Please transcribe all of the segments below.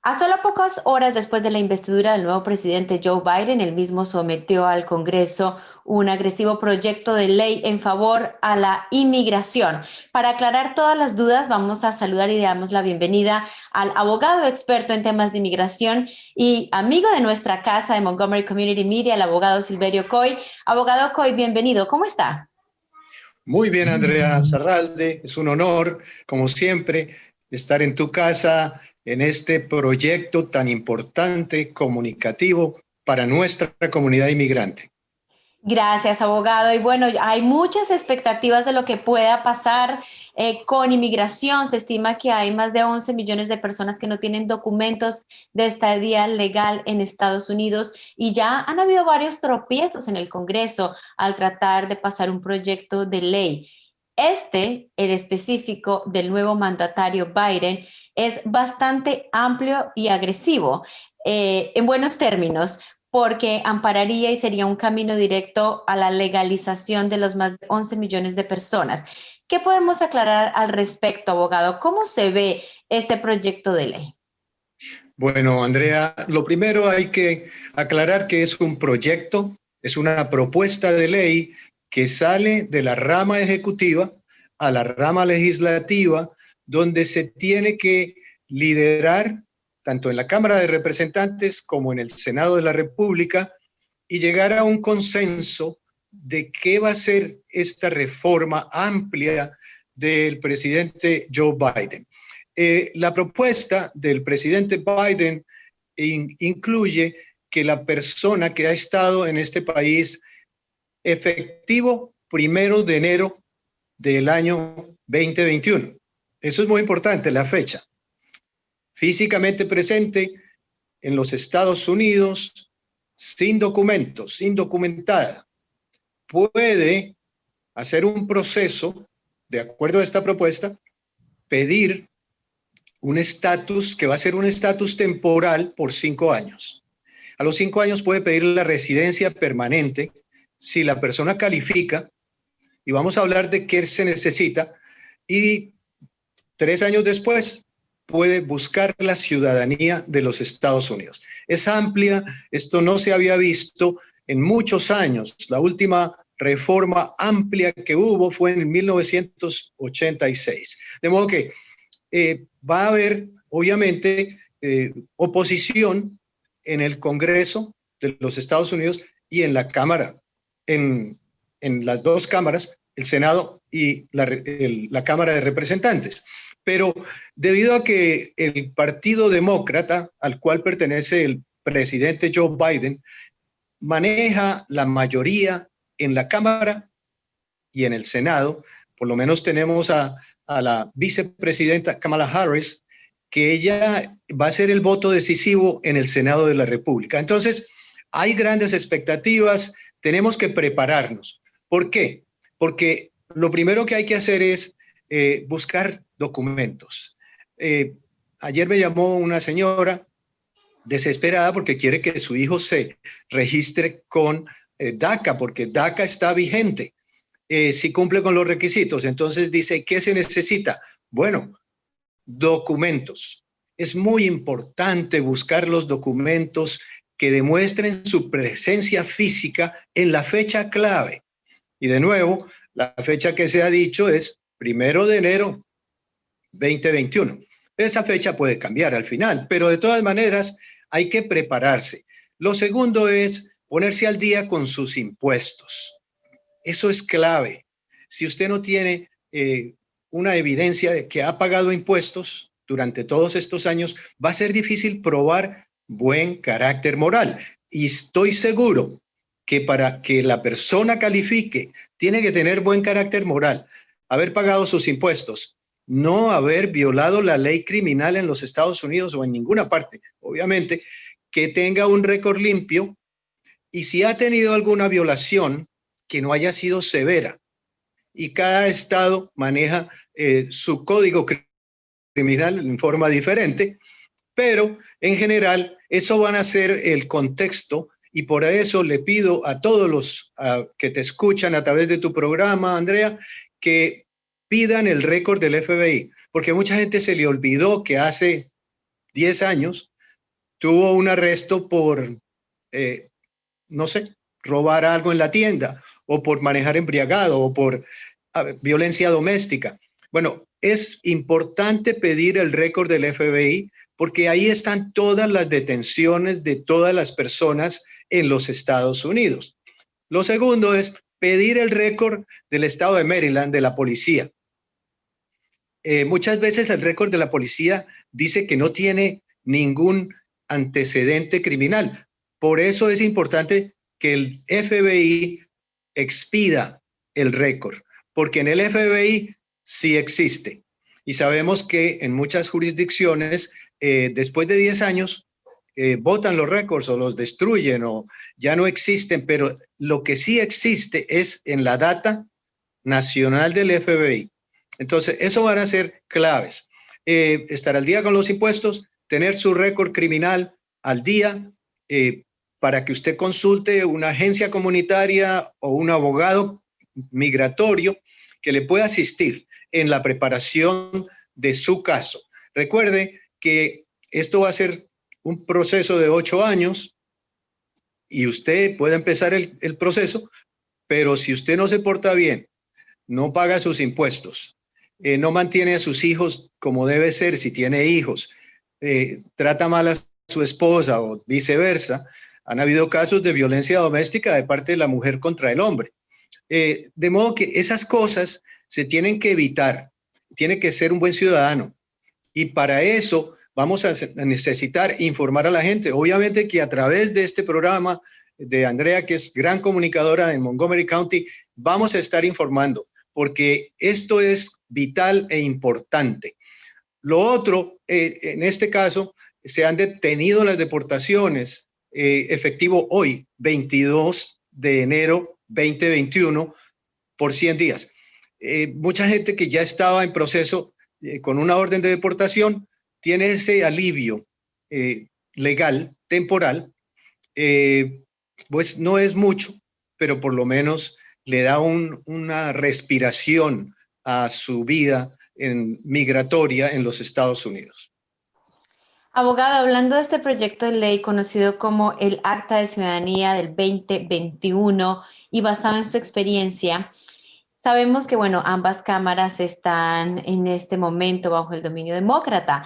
A solo pocas horas después de la investidura del nuevo presidente Joe Biden, el mismo sometió al Congreso un agresivo proyecto de ley en favor a la inmigración. Para aclarar todas las dudas, vamos a saludar y damos la bienvenida al abogado experto en temas de inmigración y amigo de nuestra casa de Montgomery Community Media, el abogado Silverio Coy. Abogado Coy, bienvenido. ¿Cómo está? Muy bien, Andrea Zarralde, es un honor, como siempre, estar en tu casa en este proyecto tan importante, comunicativo para nuestra comunidad inmigrante. Gracias, abogado. Y bueno, hay muchas expectativas de lo que pueda pasar con inmigración. Se estima que hay más de 11 millones de personas que no tienen documentos de estadía legal en Estados Unidos y ya han habido varios tropiezos en el Congreso al tratar de pasar un proyecto de ley. El específico del nuevo mandatario Biden, es bastante amplio y agresivo. En buenos términos, porque ampararía y sería un camino directo a la legalización de los más de 11 millones de personas. ¿Qué podemos aclarar al respecto, abogado? ¿Cómo se ve este proyecto de ley? Bueno, Andrea, lo primero hay que aclarar que es un proyecto, es una propuesta de ley que sale de la rama ejecutiva a la rama legislativa, donde se tiene que liderar tanto en la Cámara de Representantes como en el Senado de la República y llegar a un consenso de qué va a ser esta reforma amplia del presidente Joe Biden. La propuesta del presidente Biden incluye que la persona que ha estado en este país efectivo 1 de enero del año 2021. Eso es muy importante, la fecha. Físicamente presente en los Estados Unidos, sin documentos, sin documentada, puede hacer un proceso, de acuerdo a esta propuesta, pedir un estatus que va a ser un estatus temporal por 5 años. A los 5 años puede pedir la residencia permanente si la persona califica, y vamos a hablar de qué se necesita, y 3 años después puede buscar la ciudadanía de los Estados Unidos. Es amplia, esto no se había visto en muchos años. La última reforma amplia que hubo fue en 1986. De modo que va a haber, obviamente, oposición en el Congreso de los Estados Unidos y en la Cámara, en las dos cámaras, el Senado y la Cámara de Representantes. Pero debido a que el Partido Demócrata, al cual pertenece el presidente Joe Biden, maneja la mayoría en la Cámara y en el Senado, por lo menos tenemos a la vicepresidenta Kamala Harris, que ella va a ser el voto decisivo en el Senado de la República. Entonces, hay grandes expectativas, tenemos que prepararnos. ¿Por qué? Porque lo primero que hay que hacer es buscar documentos. Ayer me llamó una señora desesperada porque quiere que su hijo se registre con DACA, porque DACA está vigente. Si cumple con los requisitos. Entonces dice, ¿qué se necesita? Bueno, documentos. Es muy importante buscar los documentos que demuestren su presencia física en la fecha clave. Y de nuevo, la fecha que se ha dicho es 1 de enero 2021. Esa fecha puede cambiar al final, pero de todas maneras hay que prepararse. Lo segundo es ponerse al día con sus impuestos. Eso es clave. Si usted no tiene una evidencia de que ha pagado impuestos durante todos estos años, va a ser difícil probar buen carácter moral. Y estoy seguro que para que la persona califique, tiene que tener buen carácter moral, haber pagado sus impuestos, no haber violado la ley criminal en los Estados Unidos o en ninguna parte, obviamente, que tenga un récord limpio, y si ha tenido alguna violación, que no haya sido severa. Y cada estado maneja su código criminal en forma diferente, pero en general eso van a ser el contexto, y por eso le pido a todos los que te escuchan a través de tu programa, Andrea, que pidan el récord del FBI, porque mucha gente se le olvidó que hace 10 años tuvo un arresto por, no sé, robar algo en la tienda, o por manejar embriagado, o por violencia doméstica. Bueno, es importante pedir el récord del FBI porque ahí están todas las detenciones de todas las personas en los Estados Unidos. Lo segundo es pedir el récord del estado de Maryland, de la policía. Muchas veces el récord de la policía dice que no tiene ningún antecedente criminal. Por eso es importante que el FBI expida el récord, porque en el FBI sí existe. Y sabemos que en muchas jurisdicciones, después de 10 años, botan los récords o los destruyen o ya no existen, pero lo que sí existe es en la data nacional del FBI. Entonces, eso van a ser claves. Estar al día con los impuestos, tener su récord criminal al día, para que usted consulte una agencia comunitaria o un abogado migratorio que le pueda asistir en la preparación de su caso. Recuerde que esto va a ser un proceso de 8 años y usted puede empezar el proceso, pero si usted no se porta bien, no paga sus impuestos, no mantiene a sus hijos como debe ser, si tiene hijos, trata mal a su esposa o viceversa, han habido casos de violencia doméstica de parte de la mujer contra el hombre. De modo que esas cosas se tienen que evitar, tiene que ser un buen ciudadano. Y para eso vamos a necesitar informar a la gente. Obviamente que a través de este programa de Andrea, que es gran comunicadora en Montgomery County, vamos a estar informando, porque esto es vital e importante. Lo otro, en este caso, se han detenido las deportaciones, efectivo hoy, 22 de enero 2021, por 100 días. Mucha gente que ya estaba en proceso con una orden de deportación tiene ese alivio legal, temporal, pues no es mucho, pero por lo menos le da una respiración a su vida migratoria en los Estados Unidos. Abogado, hablando de este proyecto de ley conocido como el Acta de Ciudadanía del 2021 y basado en su experiencia, sabemos que, bueno, ambas cámaras están en este momento bajo el dominio demócrata,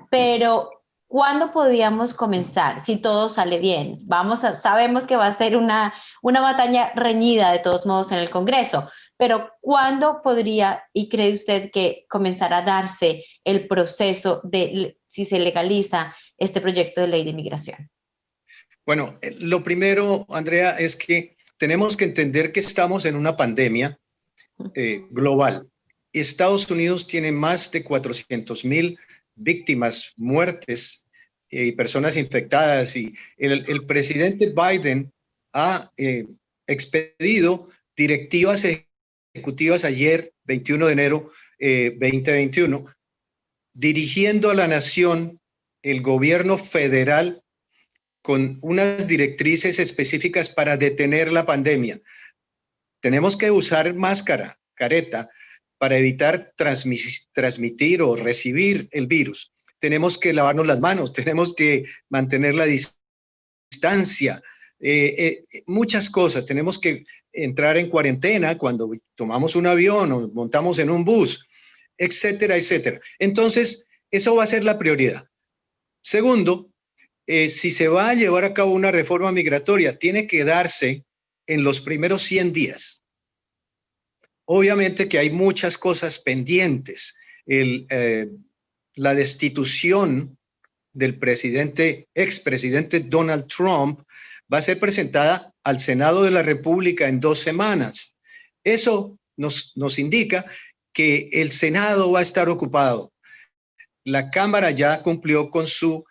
pero ¿cuándo podríamos comenzar? Si todo sale bien. Sabemos que va a ser una batalla reñida de todos modos en el Congreso, pero ¿cuándo podría y cree usted que comenzará a darse el proceso de si se legaliza este proyecto de ley de inmigración? Bueno, lo primero, Andrea, es que tenemos que entender que estamos en una pandemia global. Estados Unidos tiene más de 400,000 víctimas, muertes y personas infectadas, y el presidente Biden ha expedido directivas ejecutivas ayer, 21 de enero 2021, dirigiendo a la nación, el gobierno federal, con unas directrices específicas para detener la pandemia. Tenemos que usar máscara, careta, para evitar transmitir o recibir el virus. Tenemos que lavarnos las manos, tenemos que mantener la distancia, muchas cosas. Tenemos que entrar en cuarentena cuando tomamos un avión o montamos en un bus, etcétera, etcétera. Entonces, eso va a ser la prioridad. Segundo, si se va a llevar a cabo una reforma migratoria, tiene que darse en los primeros 100 días. Obviamente que hay muchas cosas pendientes. La destitución del expresidente Donald Trump va a ser presentada al Senado de la República en 2 semanas. Eso nos indica que el Senado va a estar ocupado. La Cámara ya cumplió con su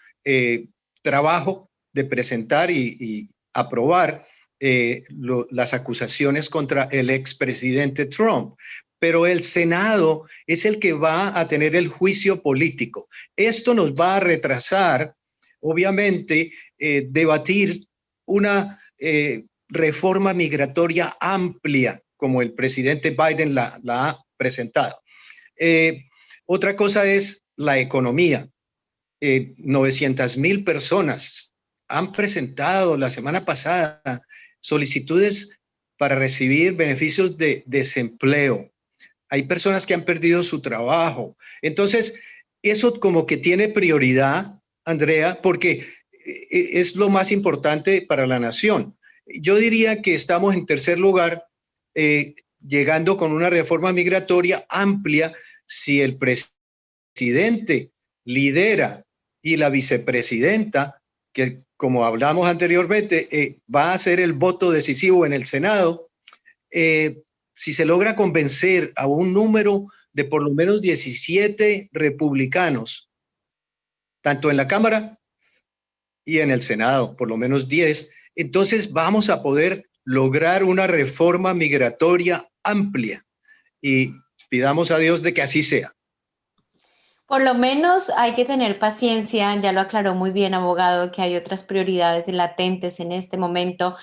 trabajo de presentar y aprobar las acusaciones contra el expresidente Trump, pero el Senado es el que va a tener el juicio político. Esto nos va a retrasar, obviamente, debatir una reforma migratoria amplia, como el presidente Biden la ha presentado. Otra cosa es la economía. 900,000 personas han presentado la semana pasada solicitudes para recibir beneficios de desempleo. Hay personas que han perdido su trabajo. Entonces, eso como que tiene prioridad, Andrea, porque es lo más importante para la nación. Yo diría que estamos en tercer lugar, llegando con una reforma migratoria amplia si el presidente lidera y la vicepresidenta, que como hablamos anteriormente, va a ser el voto decisivo en el Senado, si se logra convencer a un número de por lo menos 17 republicanos, tanto en la Cámara y en el Senado, por lo menos 10, entonces vamos a poder lograr una reforma migratoria amplia y pidamos a Dios de que así sea. Por lo menos hay que tener paciencia, ya lo aclaró muy bien, abogado, que hay otras prioridades latentes en este momento.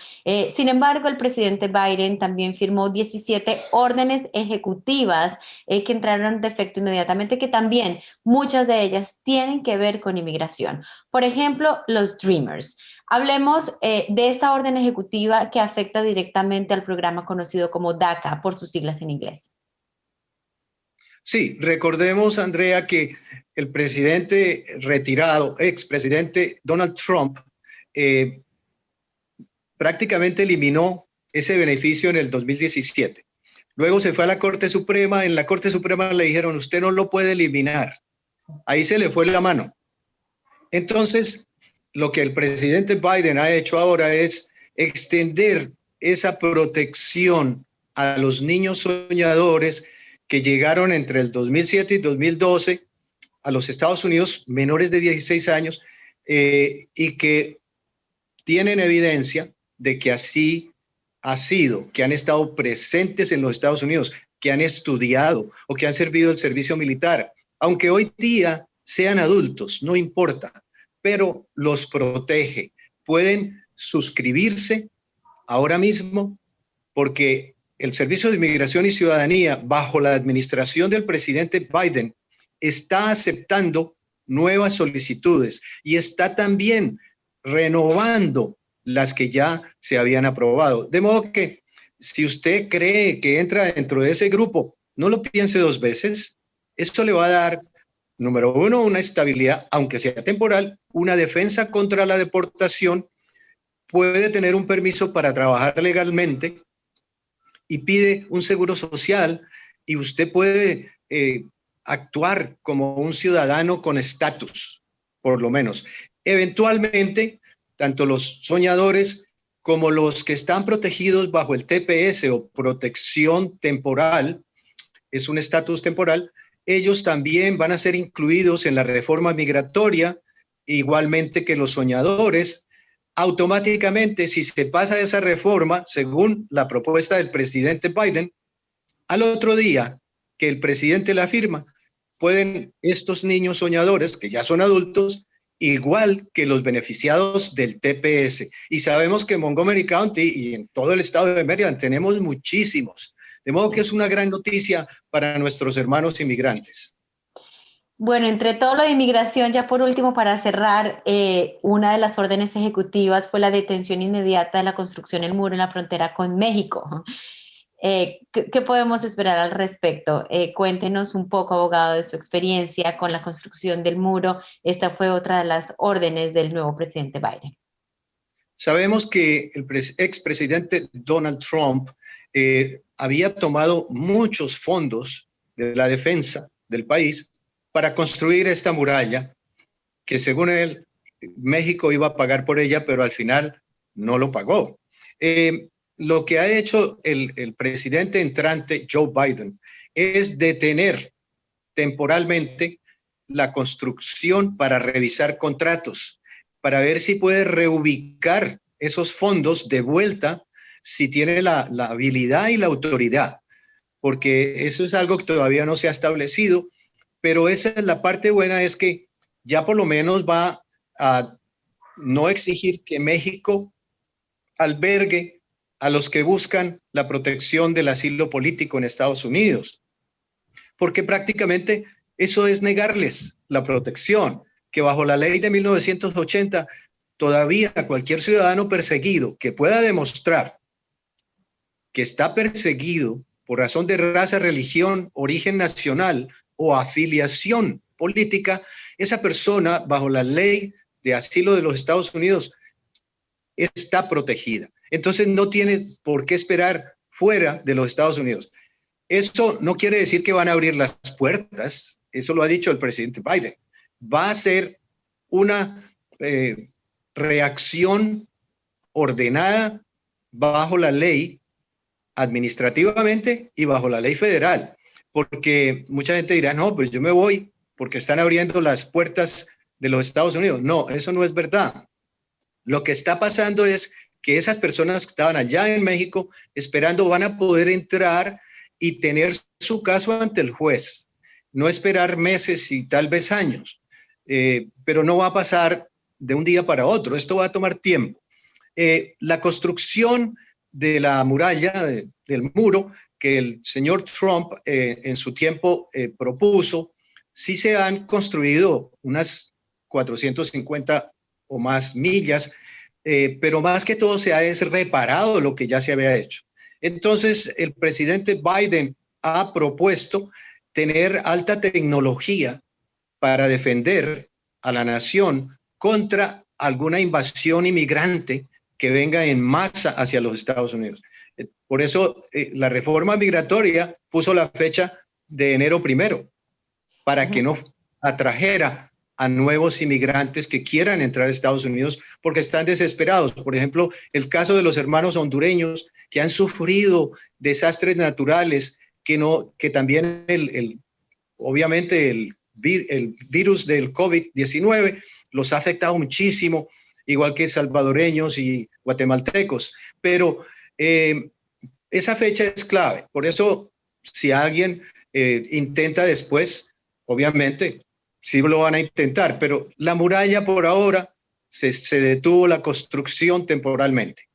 Sin embargo, el presidente Biden también firmó 17 órdenes ejecutivas que entraron de efecto inmediatamente, que también muchas de ellas tienen que ver con inmigración. Por ejemplo, los Dreamers. Hablemos de esta orden ejecutiva que afecta directamente al programa conocido como DACA, por sus siglas en inglés. Sí, recordemos, Andrea, que el presidente retirado, expresidente Donald Trump, prácticamente eliminó ese beneficio en el 2017. Luego se fue a la Corte Suprema, en la Corte Suprema le dijeron, usted no lo puede eliminar. Ahí se le fue la mano. Entonces, lo que el presidente Biden ha hecho ahora es extender esa protección a los niños soñadores que llegaron entre el 2007 y 2012 a los Estados Unidos, menores de 16 años, y que tienen evidencia de que así ha sido, que han estado presentes en los Estados Unidos, que han estudiado o que han servido el servicio militar. Aunque hoy día sean adultos, no importa, pero los protege. Pueden suscribirse ahora mismo porque el Servicio de Inmigración y Ciudadanía, bajo la administración del presidente Biden, está aceptando nuevas solicitudes y está también renovando las que ya se habían aprobado. De modo que si usted cree que entra dentro de ese grupo, no lo piense dos veces. Esto le va a dar, número uno, una estabilidad, aunque sea temporal, una defensa contra la deportación, puede tener un permiso para trabajar legalmente y pide un seguro social y usted puede actuar como un ciudadano con estatus, por lo menos. Eventualmente, tanto los soñadores como los que están protegidos bajo el TPS o protección temporal, es un estatus temporal, ellos también van a ser incluidos en la reforma migratoria, igualmente que los soñadores. Automáticamente, si se pasa esa reforma, según la propuesta del presidente Biden, al otro día que el presidente la firma, pueden estos niños soñadores, que ya son adultos, igual que los beneficiados del TPS. Y sabemos que en Montgomery County y en todo el estado de Maryland tenemos muchísimos. De modo que es una gran noticia para nuestros hermanos inmigrantes. Bueno, entre todo lo de inmigración, ya por último, para cerrar, una de las órdenes ejecutivas fue la detención inmediata de la construcción del muro en la frontera con México. ¿Qué podemos esperar al respecto? Cuéntenos un poco, abogado, de su experiencia con la construcción del muro. Esta fue otra de las órdenes del nuevo presidente Biden. Sabemos que el expresidente Donald Trump había tomado muchos fondos de la defensa del país para construir esta muralla, que según él, México iba a pagar por ella, pero al final no lo pagó. Lo que ha hecho el presidente entrante, Joe Biden, es detener temporalmente la construcción para revisar contratos, para ver si puede reubicar esos fondos de vuelta, si tiene la habilidad y la autoridad, porque eso es algo que todavía no se ha establecido. Pero esa es la parte buena, es que ya por lo menos va a no exigir que México albergue a los que buscan la protección del asilo político en Estados Unidos, porque prácticamente eso es negarles la protección. que bajo la ley de 1980 todavía cualquier ciudadano perseguido que pueda demostrar que está perseguido por razón de raza, religión, origen nacional o afiliación política, esa persona bajo la ley de asilo de los Estados Unidos está protegida. Entonces no tiene por qué esperar fuera de los Estados Unidos. Eso no quiere decir que van a abrir las puertas, eso lo ha dicho el presidente Biden. Va a ser una reacción ordenada bajo la ley administrativamente y bajo la ley federal, porque mucha gente dirá, no, pues yo me voy porque están abriendo las puertas de los Estados Unidos. No, eso no es verdad. Lo que está pasando es que esas personas que estaban allá en México esperando van a poder entrar y tener su caso ante el juez, no esperar meses y tal vez años, pero no va a pasar de un día para otro, esto va a tomar tiempo. La construcción de la muralla, del muro, que el señor Trump en su tiempo propuso, sí se han construido unas 450 o más millas, pero más que todo se ha reparado lo que ya se había hecho. Entonces, el presidente Biden ha propuesto tener alta tecnología para defender a la nación contra alguna invasión inmigrante que venga en masa hacia los Estados Unidos. Por eso la reforma migratoria puso la fecha de enero 1 para que no atrajera a nuevos inmigrantes que quieran entrar a Estados Unidos porque están desesperados. Por ejemplo, el caso de los hermanos hondureños que han sufrido desastres naturales, que también obviamente el virus del COVID-19 los ha afectado muchísimo, igual que salvadoreños y guatemaltecos. Pero esa fecha es clave. Por eso, si alguien intenta después, obviamente, sí lo van a intentar, pero la muralla por ahora se detuvo la construcción temporalmente.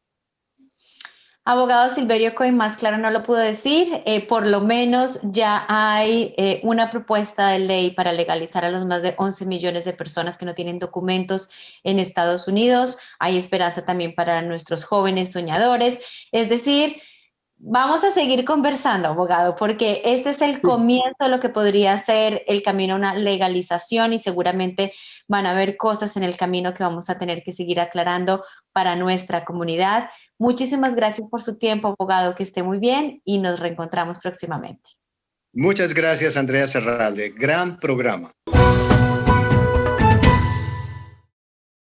Abogado Silverio Cohen, más claro no lo pudo decir, por lo menos ya hay una propuesta de ley para legalizar a los más de 11 millones de personas que no tienen documentos en Estados Unidos. Hay esperanza también para nuestros jóvenes soñadores. Es decir, vamos a seguir conversando, abogado, porque este es el comienzo de lo que podría ser el camino a una legalización y seguramente van a haber cosas en el camino que vamos a tener que seguir aclarando para nuestra comunidad. Muchísimas gracias por su tiempo, abogado, que esté muy bien y nos reencontramos próximamente. Muchas gracias, Andrea Serralde. Gran programa.